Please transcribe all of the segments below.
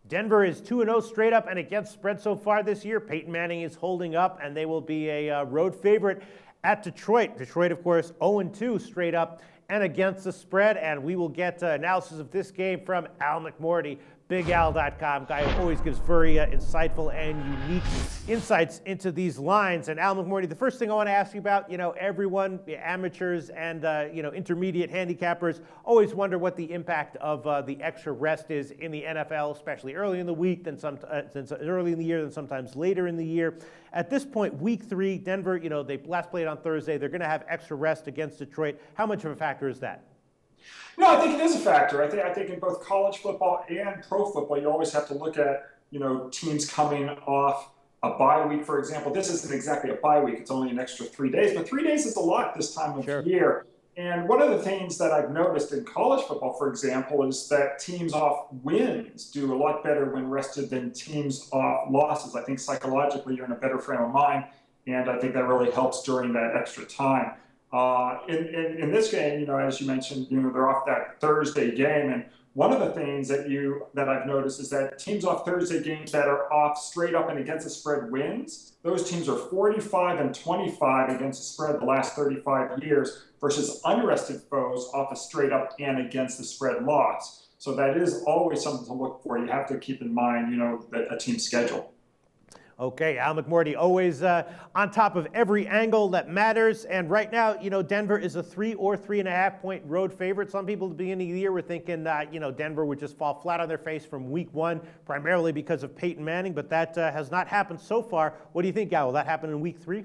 Denver is 2-0 straight up and against spread so far this year. Peyton Manning is holding up, and they will be a road favorite at Detroit. Detroit, of course, 0-2 straight up and against the spread. And we will get analysis of this game from Al McMordie, BigAl.com, guy who always gives very insightful and unique insights into these lines. And Al McMordie, the first thing I want to ask you about, everyone, the amateurs and, intermediate handicappers always wonder what the impact of the extra rest is in the NFL, especially early in the week, then early in the year, then sometimes later in the year. At this point, week 3, Denver, they last played on Thursday. They're going to have extra rest against Detroit. How much of a factor is that? No, I think it is a factor. I think in both college football and pro football, you always have to look at, teams coming off a bye week, for example. This isn't exactly a bye week. It's only an extra 3 days, but 3 days is a lot this time of year. And one of the things that I've noticed in college football, for example, is that teams off wins do a lot better when rested than teams off losses. I think psychologically you're in a better frame of mind, and I think that really helps during that extra time. In this game, as you mentioned, they're off that Thursday game, and one of the things that I've noticed is that teams off Thursday games that are off straight up and against the spread wins, those teams are 45-25 against the spread the last 35 years versus unrested foes off a straight up and against the spread loss. So that is always something to look for. You have to keep in mind, that a team's schedule. Okay, Al McMordie, always on top of every angle that matters. And right now, Denver is a 3 or 3.5 point road favorite. Some people at the beginning of the year were thinking that, Denver would just fall flat on their face from week 1, primarily because of Peyton Manning, but that has not happened so far. What do you think, Al? Will that happen in week 3?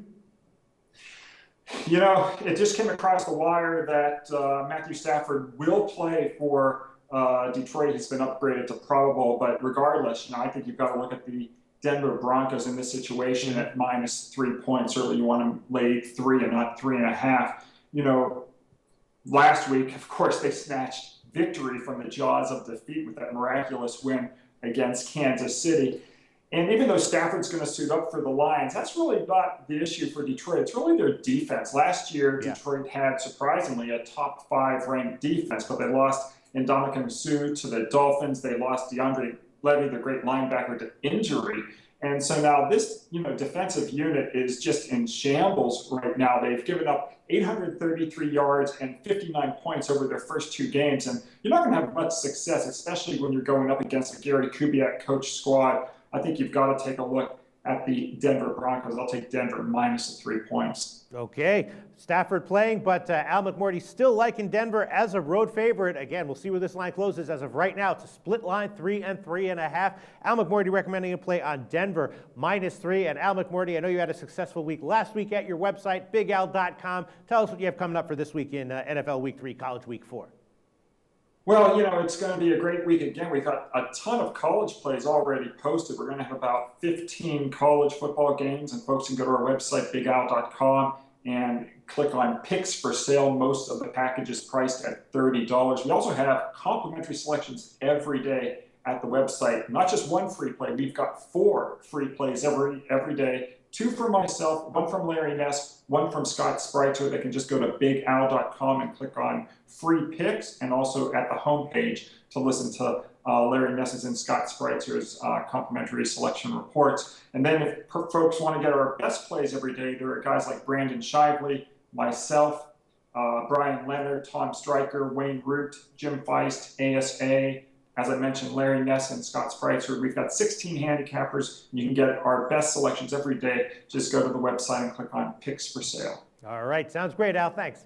It just came across the wire that Matthew Stafford will play for Detroit. He's been upgraded to probable, but regardless, I think you've got to look at the Denver Broncos in this situation at -3 points. Certainly you want to lay 3 and not 3.5. Last week, of course, they snatched victory from the jaws of defeat with that miraculous win against Kansas City. And even though Stafford's going to suit up for the Lions, that's really not the issue for Detroit. It's really their defense. Last year, Detroit had, surprisingly, a top 5 ranked defense, but they lost Ndamukong Suh to the Dolphins. They lost DeAndre Levy, the great linebacker, to injury. And so now this, defensive unit is just in shambles right now. They've given up 833 yards and 59 points over their first 2 games. And you're not going to have much success, especially when you're going up against a Gary Kubiak coach squad. I think you've got to take a look at the Denver Broncos. I'll take Denver -3 points. Okay, Stafford playing, but Al McMordie still liking Denver as a road favorite. Again, we'll see where this line closes. As of right now, it's a split line, 3 and 3.5. Al McMordie recommending a play on Denver -3. And Al McMordie, I know you had a successful week last week at your website, BigAl.com. Tell us what you have coming up for this week in NFL Week 3, College Week 4. Well, it's going to be a great week again. We've got a ton of college plays already posted. We're going to have about 15 college football games, and folks can go to our website, BigAl.com, and click on Picks for Sale. Most of the packages priced at $30. We also have complimentary selections every day at the website. Not just one free play. We've got 4 free plays every day. 2 from myself, 1 from Larry Ness, 1 from Scott Spreitzer. They can just go to BigAl.com and click on free picks, and also at the homepage to listen to Larry Ness's and Scott Spreitzer's complimentary selection reports. And then if folks want to get our best plays every day, there are guys like Brandon Shively, myself, Brian Leonard, Tom Stryker, Wayne Root, Jim Feist, ASA, as I mentioned, Larry Ness and Scott Spreitzer. We've got 16 handicappers. You can get our best selections every day. Just go to the website and click on Picks for Sale. All right. Sounds great, Al. Thanks.